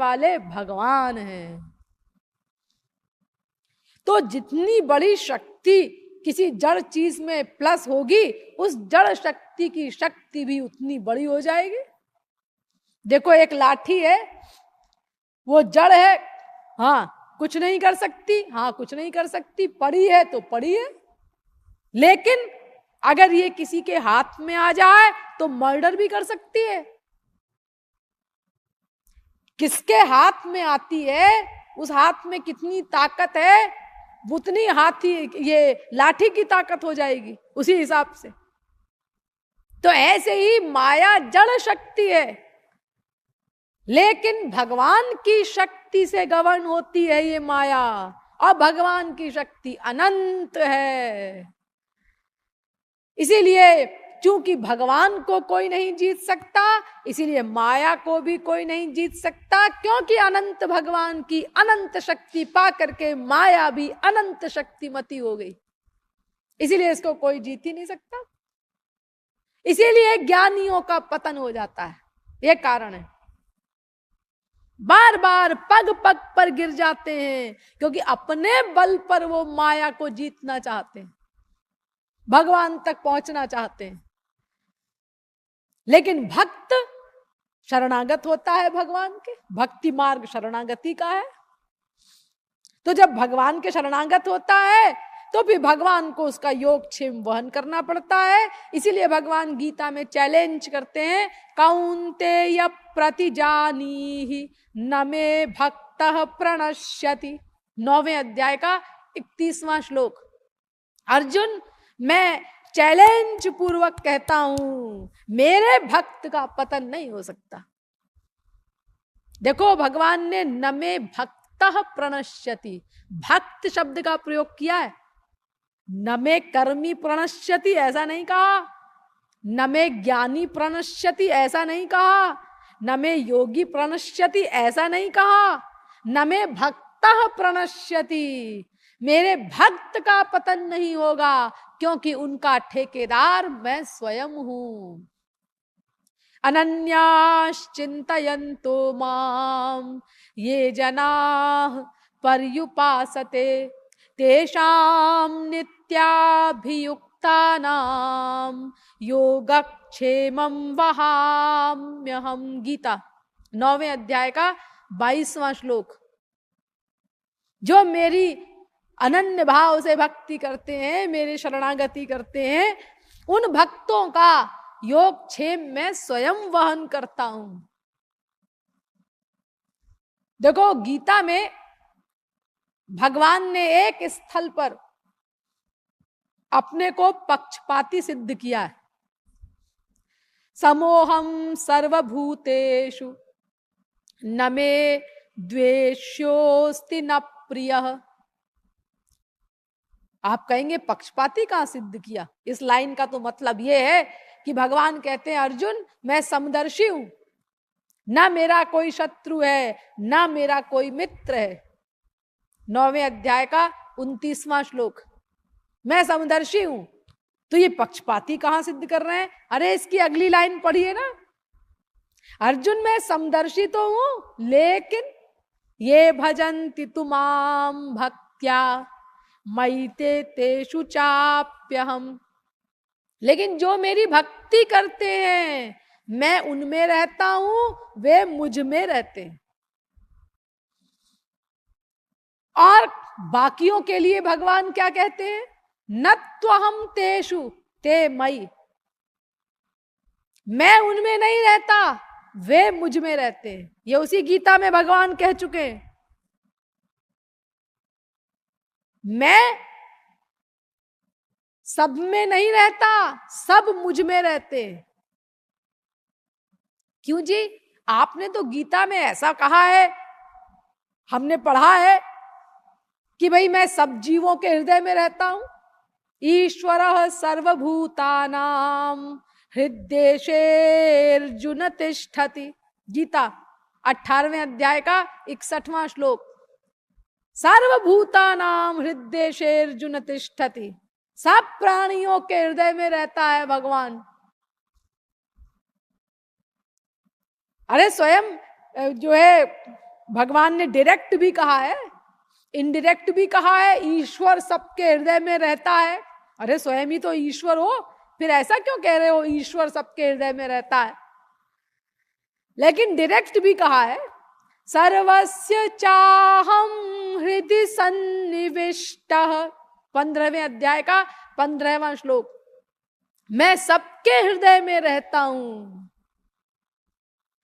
वाले भगवान हैं। तो जितनी बड़ी शक्ति किसी जड़ चीज में प्लस होगी, उस जड़ शक्ति की शक्ति भी उतनी बड़ी हो जाएगी। देखो एक लाठी है, वो जड़ है, हाँ कुछ नहीं कर सकती, हाँ कुछ नहीं कर सकती, पड़ी है तो पड़ी है। लेकिन अगर ये किसी के हाथ में आ जाए तो मर्डर भी कर सकती है। किसके हाथ में आती है, उस हाथ में कितनी ताकत है, उतनी हाथी ये लाठी की ताकत हो जाएगी उसी हिसाब से। तो ऐसे ही माया जड़ शक्ति है, लेकिन भगवान की शक्ति से गवर्न होती है ये माया, और भगवान की शक्ति अनंत है। इसीलिए चूंकि भगवान को कोई नहीं जीत सकता, इसीलिए माया को भी कोई नहीं जीत सकता, क्योंकि अनंत भगवान की अनंत शक्ति पा करके माया भी अनंत शक्तिमती हो गई। इसीलिए इसको कोई जीत ही नहीं सकता। इसीलिए ज्ञानियों का पतन हो जाता है, यह कारण है। बार बार पग पग पर गिर जाते हैं, क्योंकि अपने बल पर वो माया को जीतना चाहते हैं, भगवान तक पहुंचना चाहते हैं। लेकिन भक्त शरणागत होता है भगवान के, भक्ति मार्ग शरणागति का है। तो जब भगवान के शरणागत होता है तो फिर भगवान को उसका योगक्षेम वहन करना पड़ता है। इसीलिए भगवान गीता में चैलेंज करते हैं, कौन्तेय प्रतिजानीहि न मे भक्तः प्रणश्यति। 9वें अध्याय का 31वां श्लोक। अर्जुन, मैं चैलेंज पूर्वक कहता हूं, मेरे भक्त का पतन नहीं हो सकता। देखो भगवान ने न मे भक्तः प्रणश्यति, भक्त शब्द का प्रयोग किया है। न मे कर्मी प्रणश्यति ऐसा नहीं कहा, न मे ज्ञानी प्रणश्यति ऐसा नहीं कहा, न मे योगी प्रणश्यति ऐसा नहीं कहा, न मे भक्तः प्रणश्यति, मेरे भक्त का पतन नहीं होगा, क्योंकि उनका ठेकेदार मैं स्वयं हूं। अनन्याश्चिन्तयन्तो माम ये जनाः पर्युपासते तेषां नित्याभियुक्तानां योगक्षेमं वहाम्यहम्। गीता 9वें अध्याय का 22वां श्लोक। जो मेरी अनन्य भाव से भक्ति करते हैं, मेरे शरणागति करते हैं, उन भक्तों का योगक्षेम मैं स्वयं वहन करता हूं। देखो गीता में भगवान ने एक स्थल पर अपने को पक्षपाती सिद्ध किया है। समोहम सर्वभूतेषु न मे द्वेष्योस्ति न प्रियः। आप कहेंगे पक्षपाती कहां सिद्ध किया? इस लाइन का तो मतलब यह है कि भगवान कहते हैं, अर्जुन मैं समदर्शी हूं, ना मेरा कोई शत्रु है, ना मेरा कोई मित्र है। 9वें अध्याय का 29वां श्लोक। मैं समदर्शी हूं, तो ये पक्षपाती कहां सिद्ध कर रहे हैं? अरे इसकी अगली लाइन पढ़िए ना। अर्जुन मैं समदर्शी तो हूं, लेकिन ये भजन्ति तुमाम भक्त्या मयि ते तेषु चाप्यहम्। लेकिन जो मेरी भक्ति करते हैं, मैं उनमें रहता हूं, वे मुझ में रहते हैं। और बाकियों के लिए भगवान क्या कहते हैं? न त्वहम तेषु ते मयि। मैं उनमें नहीं रहता, वे मुझ में रहते हैं। ये उसी गीता में भगवान कह चुके हैं। मैं सब में नहीं रहता, सब मुझ में रहते हैं। क्यों जी? आपने तो गीता में ऐसा कहा है, हमने पढ़ा है कि भाई मैं सब जीवों के हृदय में रहता हूं। ईश्वरः सर्वभूतानां हृद्देशेर्जुन तिष्ठति। गीता 18वें अध्याय का 61वां श्लोक। सर्वभूतानां हृद्देशेर्जुन तिष्ठति। सब प्राणियों के हृदय में रहता है भगवान। अरे स्वयं जो है भगवान ने डायरेक्ट भी कहा है, इनडायरेक्ट भी कहा है, ईश्वर सबके हृदय में रहता है। अरे स्वयं ही तो ईश्वर हो, फिर ऐसा क्यों कह रहे हो ईश्वर सबके हृदय में रहता है? लेकिन डायरेक्ट भी कहा है, सर्वस्य चाहम हृदय सन्निविष्टः, 15वें अध्याय का 15वां श्लोक, मैं सबके हृदय में रहता हूं।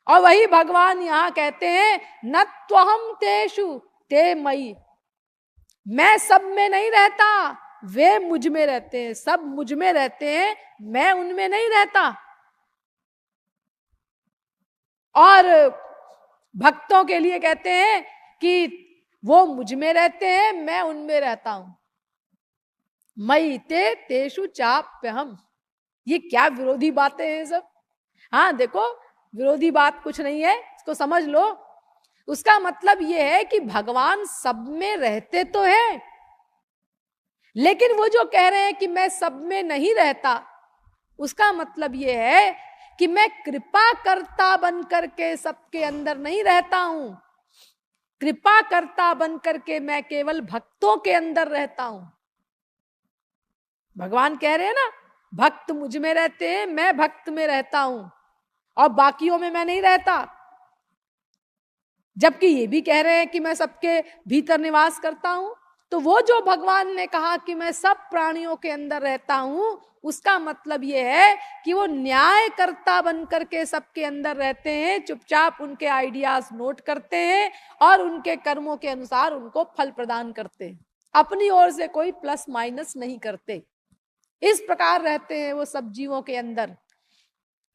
और वही भगवान यहां कहते हैं, न त्वहम तेषु ते मयि, मैं सब में नहीं रहता, वे मुझ में रहते हैं। सब मुझ में रहते हैं, मैं उनमें नहीं रहता। और भक्तों के लिए कहते हैं कि वो मुझ में रहते हैं, मैं उनमें रहता हूं। मयि ते तेषु चाप्यहम्। ये क्या विरोधी बातें हैं सब? हाँ देखो, विरोधी बात कुछ नहीं है, इसको समझ लो। उसका मतलब यह है कि भगवान सब में रहते तो हैं, लेकिन वो जो कह रहे हैं कि मैं सब में नहीं रहता, उसका मतलब यह है कि मैं कृपा कर्ता बनकर के सबके अंदर नहीं रहता हूं। कृपा कर्ता बनकर के मैं केवल भक्तों के अंदर रहता हूं। भगवान कह रहे हैं ना, भक्त मुझ में रहते हैं, मैं भक्त में रहता हूं, और बाकियों में मैं नहीं रहता। जबकि ये भी कह रहे हैं कि मैं सबके भीतर निवास करता हूं। तो वो जो भगवान ने कहा कि मैं सब प्राणियों के अंदर रहता हूं, उसका मतलब ये है कि वो न्यायकर्ता बनकर के सबके अंदर रहते हैं, चुपचाप उनके आइडियाज नोट करते हैं और उनके कर्मों के अनुसार उनको फल प्रदान करते हैं, अपनी ओर से कोई प्लस माइनस नहीं करते। इस प्रकार रहते हैं वो सब जीवों के अंदर।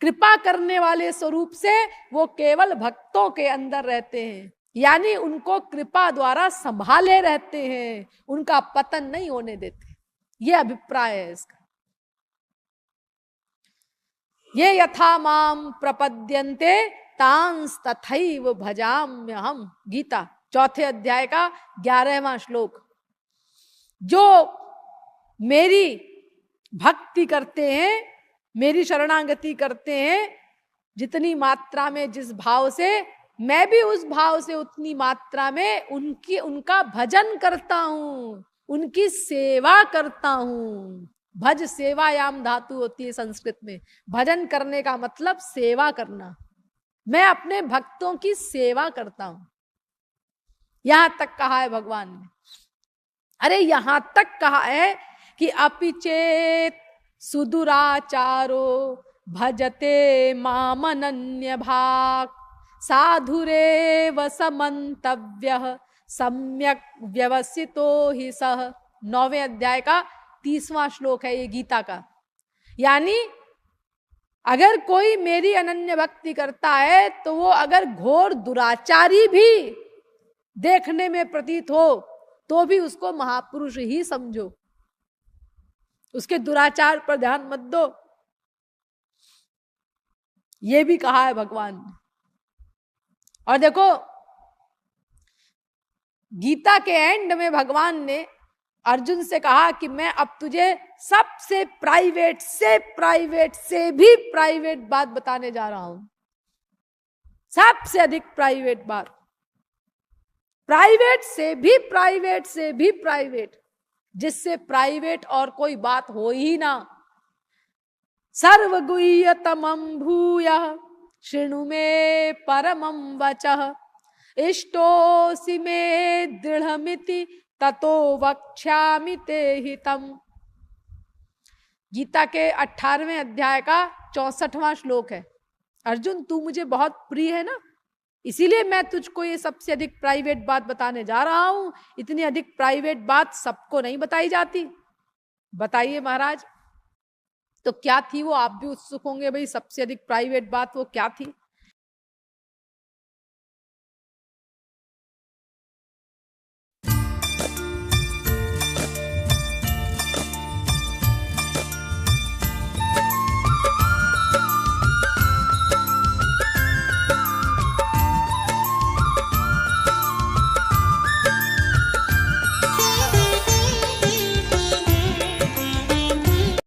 कृपा करने वाले स्वरूप से वो केवल भक्तों के अंदर रहते हैं, यानी उनको कृपा द्वारा संभाले रहते हैं, उनका पतन नहीं होने देते। ये अभिप्राय है इसका। ये यथा माम प्रपद्यन्ते तांस तथैव भजाम्यहम्, गीता 4 अध्याय का 11वां श्लोक। जो मेरी भक्ति करते हैं, मेरी शरणागति करते हैं, जितनी मात्रा में, जिस भाव से, मैं भी उस भाव से उतनी मात्रा में उनका भजन करता हूं, उनकी सेवा करता हूं। भज सेवायाम धातु होती है संस्कृत में। भजन करने का मतलब सेवा करना। मैं अपने भक्तों की सेवा करता हूं। यहां तक कहा है भगवान ने। अरे यहां तक कहा है कि अपिचेत सुदुराचारो भजते मामनन्य भाग साधुरेव समन्तव्यः सम्यक व्यवसितो हि सः। 9वें अध्याय का 30वां श्लोक है ये गीता का। यानी अगर कोई मेरी अनन्य भक्ति करता है तो वो अगर घोर दुराचारी भी देखने में प्रतीत हो तो भी उसको महापुरुष ही समझो, उसके दुराचार पर ध्यान मत दो। ये भी कहा है भगवान ने। और देखो गीता के एंड में भगवान ने अर्जुन से कहा कि मैं अब तुझे सबसे प्राइवेट से भी प्राइवेट बात बताने जा रहा हूं। सबसे अधिक प्राइवेट बात, प्राइवेट से भी प्राइवेट, जिससे प्राइवेट और कोई बात हो ही ना। सर्वगुह्यतमं भूयः शृणु मे परमं वचः इष्टोऽसि मे दृढ़मिति ततो वक्ष्यामि ते हितम्। गीता के 18वें अध्याय का 64वां श्लोक है। अर्जुन तू मुझे बहुत प्रिय है ना, इसीलिए मैं तुझको ये सबसे अधिक प्राइवेट बात बताने जा रहा हूं। इतनी अधिक प्राइवेट बात सबको नहीं बताई जाती। बताइए महाराज, तो क्या थी वो? आप भी उत्सुक होंगे भाई, सबसे अधिक प्राइवेट बात वो क्या थी?